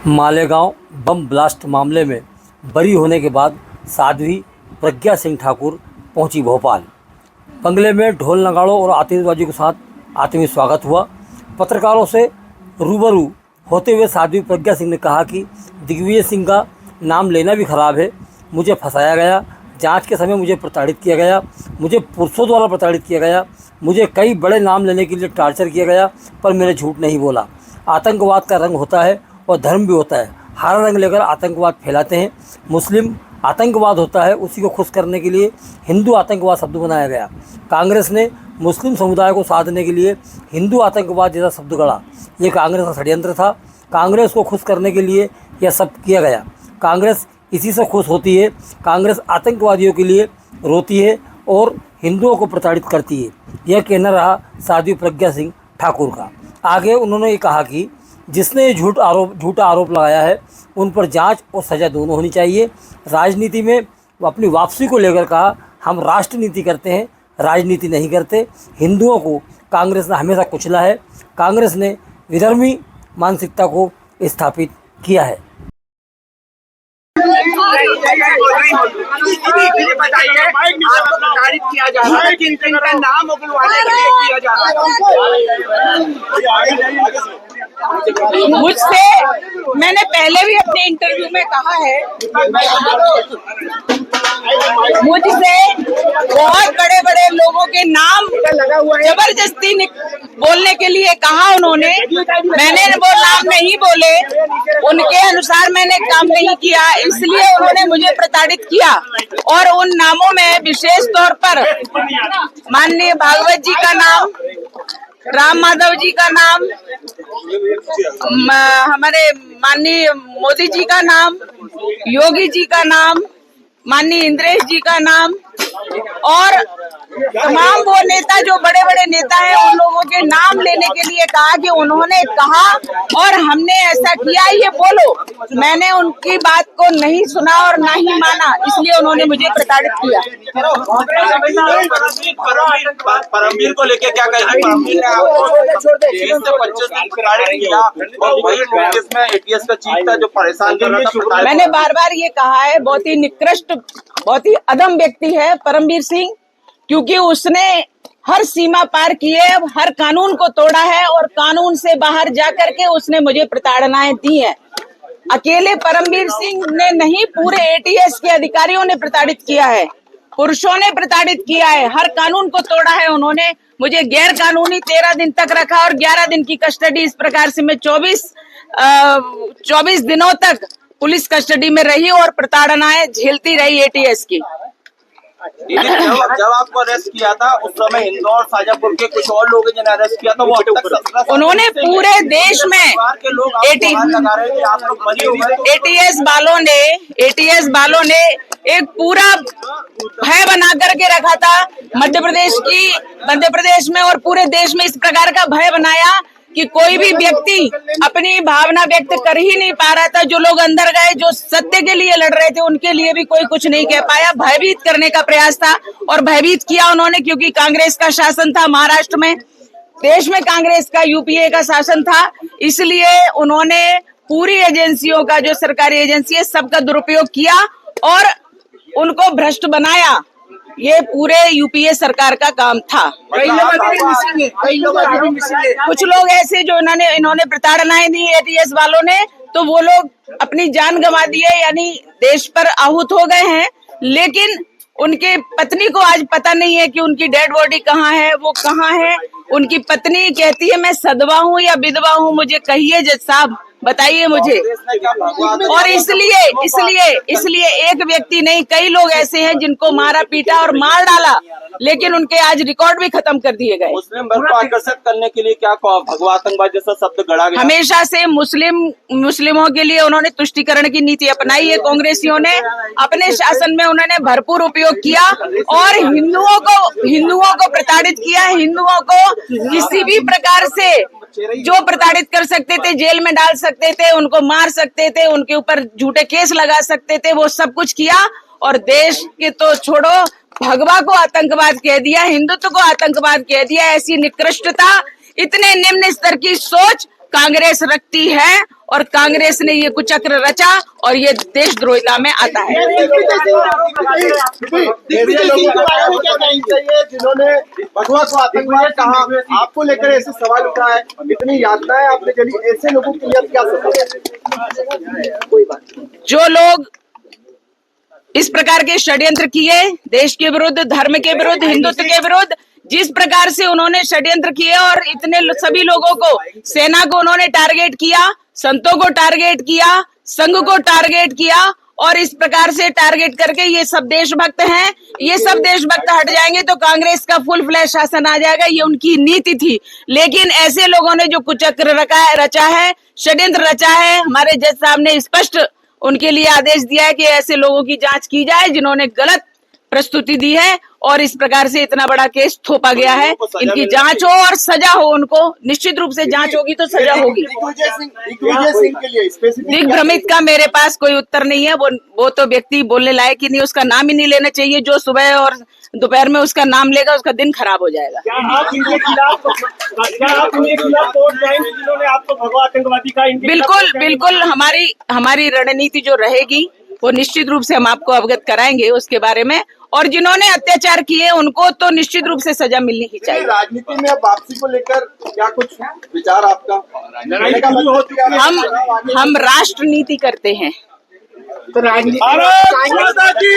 Malegaon bomb blast मामले में बरी होने के बाद साध्वी प्रज्ञा सिंह ठाकुर पहुंची भोपाल। बंगले में ढोल नगाड़ों और आतिशबाजी के साथ आत्मीय स्वागत हुआ। पत्रकारों से रूबरू होते हुए साध्वी प्रज्ञा सिंह ने कहा कि दिग्विजय सिंह का नाम लेना भी खराब है। मुझे फंसाया गया, जांच के समय मुझे प्रताड़ित किया गया, मुझे पुरुषों द्वारा प्रताड़ित किया गया, मुझे कई बड़े नाम लेने के लिए टार्चर किया गया, पर मैंने झूठ नहीं बोला। आतंकवाद का रंग होता है और धर्म भी होता है। हरा रंग लेकर आतंकवाद फैलाते हैं। मुस्लिम आतंकवाद होता है, उसी को खुश करने के लिए हिंदू आतंकवाद शब्द बनाया गया। कांग्रेस ने मुस्लिम समुदाय को साधने के लिए हिंदू आतंकवाद जैसा शब्द गढ़ा। ये कांग्रेस का षड्यंत्र था। कांग्रेस को खुश करने के लिए यह सब किया गया। कांग्रेस इसी से खुश होती है। कांग्रेस आतंकवादियों के लिए रोती है और हिंदुओं को प्रताड़ित करती है। यह कहना रहा साध्वी प्रज्ञा सिंह ठाकुर का। आगे उन्होंने ये कहा कि जिसने ये झूठा आरोप लगाया है उन पर जांच और सज़ा दोनों होनी चाहिए। राजनीति में वो अपनी वापसी को लेकर कहा, हम राष्ट्रनीति करते हैं, राजनीति नहीं करते। हिंदुओं को कांग्रेस ने हमेशा कुचला है। कांग्रेस ने विधर्मी मानसिकता को स्थापित किया है। मुझे बताइए, आपको प्रताड़ित किया जा रहा है, किन किन का नाम उगलवाने के लिए किया जा रहा है? मुझसे मैंने पहले भी अपने इंटरव्यू में कहा है, मुझसे बहुत बड़े बड़े लोगों के नाम जबरदस्ती बोलने के लिए कहा उन्होंने। मैंने वो नाम नहीं बोले, उनके अनुसार मैंने काम नहीं किया, इसलिए उन्होंने मुझे प्रताड़ित किया। और उन नामों में विशेष तौर पर माननीय भागवत जी का नाम, राम माधव जी का नाम, हमारे माननीय मोदी जी का नाम, योगी जी का नाम, माननीय इंद्रेश जी का नाम और तमाम वो नेता जो बड़े बड़े नेता हैं उन लोगों के नाम लेने के लिए कहा कि उन्होंने कहा और हमने ऐसा किया, ये बोलो। मैंने उनकी बात को नहीं सुना और ना ही माना, इसलिए उन्होंने मुझे प्रताड़ित किया। परमवीर को लेकर क्या कहेंगे? एटीएस का चीफ था जो परेशान कर रहा था। मैंने बार बार ये कहा है, बहुत ही निकृष्ट, बहुत ही अधम व्यक्ति है परमवीर सिंह, क्योंकि उसने हर सीमा पार की है, हर कानून को तोड़ा है और कानून से बाहर जाकर के उसने मुझे प्रताड़नाएं दी हैं। अकेले परमवीर सिंह ने नहीं, पूरे एटीएस के अधिकारियों ने प्रताड़ित किया है, पुरुषों ने प्रताड़ित किया है, हर कानून को तोड़ा है। उन्होंने मुझे गैर कानूनी 13 दिन तक रखा और 11 दिन की कस्टडी। इस प्रकार से मैं 24 दिनों तक पुलिस कस्टडी में रही और प्रताड़नाएं झेलती रही एटीएस की। जब आपको अरेस्ट किया था उस समय इंदौर, शाजापुर के कुछ और लोग जिन्हें अरेस्ट किया था, वो उन्होंने पूरे देश में एटीएस वालों ने एक पूरा भय बना करके रखा था। मध्य प्रदेश में और पूरे देश में इस प्रकार का भय बनाया कि कोई भी व्यक्ति अपनी भावना व्यक्त कर ही नहीं पा रहा था। जो लोग अंदर गए, जो सत्य के लिए लड़ रहे थे, उनके लिए भी कोई कुछ नहीं कह पाया। भयभीत करने का प्रयास था और भयभीत किया उन्होंने, क्योंकि कांग्रेस का शासन था महाराष्ट्र में, देश में कांग्रेस का यूपीए का शासन था, इसलिए उन्होंने पूरी एजेंसियों का, जो सरकारी एजेंसी है, सबका दुरुपयोग किया और उनको भ्रष्ट बनाया। ये पूरे यूपीए सरकार का काम था। कुछ लोग ऐसे जो इन्होंने प्रताड़नाएं दी एटीएस वालों ने, तो वो लोग अपनी जान गंवा दिए, यानी देश पर आहूत हो गए हैं। लेकिन उनके पत्नी को आज पता नहीं है कि उनकी डेड बॉडी कहाँ है, वो कहाँ है। उनकी पत्नी कहती है, मैं सदवा हूँ या विधवा हूँ, मुझे कहिए जज साहब, बताइए मुझे। और इसलिए एक व्यक्ति नहीं, कई लोग ऐसे हैं जिनको मारा पीटा और मार डाला, लेकिन उनके आज रिकॉर्ड भी खत्म कर दिए गए। मुस्लिम वर्ग को आकर्षित करने के लिए क्या भगवा आतंकवाद जैसा शब्द गढ़ा गया? हमेशा से मुस्लिमों के लिए उन्होंने तुष्टीकरण की नीति अपनाई है। कांग्रेसियों ने अपने शासन में उन्होंने भरपूर उपयोग किया और हिंदुओं को प्रताड़ित किया। हिंदुओं को किसी भी प्रकार से जो प्रताड़ित कर सकते थे, जेल में डाल सकते थे, उनको मार सकते थे, उनके ऊपर झूठे केस लगा सकते थे, वो सब कुछ किया। और देश के तो छोड़ो, भगवा को आतंकवाद कह दिया, हिंदुत्व को आतंकवाद कह दिया। ऐसी निकृष्टता, इतने निम्न स्तर की सोच कांग्रेस रखती है और कांग्रेस ने ये कुचक्र रचा और ये देशद्रोहिता में आता है। जिन्होंने भगवा को आतंकवाद कहा, आपको लेकर ऐसे सवाल उठा है, इतनी यातनाएं आपने चली, ऐसे लोगों के लिए आप क्या समझते? कोई बात नहीं। जो लोग इस प्रकार के षड्यंत्र किए, देश के विरुद्ध, धर्म के विरुद्ध, हिंदुत्व के विरुद्ध, जिस प्रकार से उन्होंने षड्यंत्र किए और इतने सभी लोगों को, सेना को उन्होंने टारगेट किया, संतों को टारगेट किया, संघ को टारगेट किया और इस प्रकार से टारगेट करके ये सब देशभक्त हैं, ये सब देशभक्त हट जाएंगे तो कांग्रेस का फुल फ्लैश शासन आ जाएगा, ये उनकी नीति थी। लेकिन ऐसे लोगों ने जो कुचक्र रचा है, षड्यंत्र रचा है, हमारे जज साहब ने स्पष्ट उनके लिए आदेश दिया है कि ऐसे लोगों की जांच की जाए जिन्होंने गलत प्रस्तुति दी है और इस प्रकार से इतना बड़ा केस थोपा गया है। इनकी जांच हो और सजा हो, उनको निश्चित रूप से जांच होगी तो सजा होगी। दिग्विजय सिंह के लिए स्पेसिफिक दिग्भ्रमित का मेरे पास कोई उत्तर नहीं है। वो तो व्यक्ति बोलने लायक ही नहीं, उसका नाम ही नहीं लेना चाहिए। जो सुबह और दोपहर में उसका नाम लेगा उसका दिन खराब हो जाएगा। क्या आप उनके खिलाफ वोट जाएंगे जिन्होंने आपको भगवा आतंकवादी का? बिल्कुल हमारी रणनीति जो रहेगी वो निश्चित रूप से हम आपको अवगत कराएंगे उसके बारे में, और जिन्होंने अत्याचार किए उनको तो निश्चित रूप से सजा मिलनी ही चाहिए। राजनीति में अब वापसी को लेकर क्या कुछ विचार आपका? हम राष्ट्रनीति करते हैं। तो राजनीति भारत माता की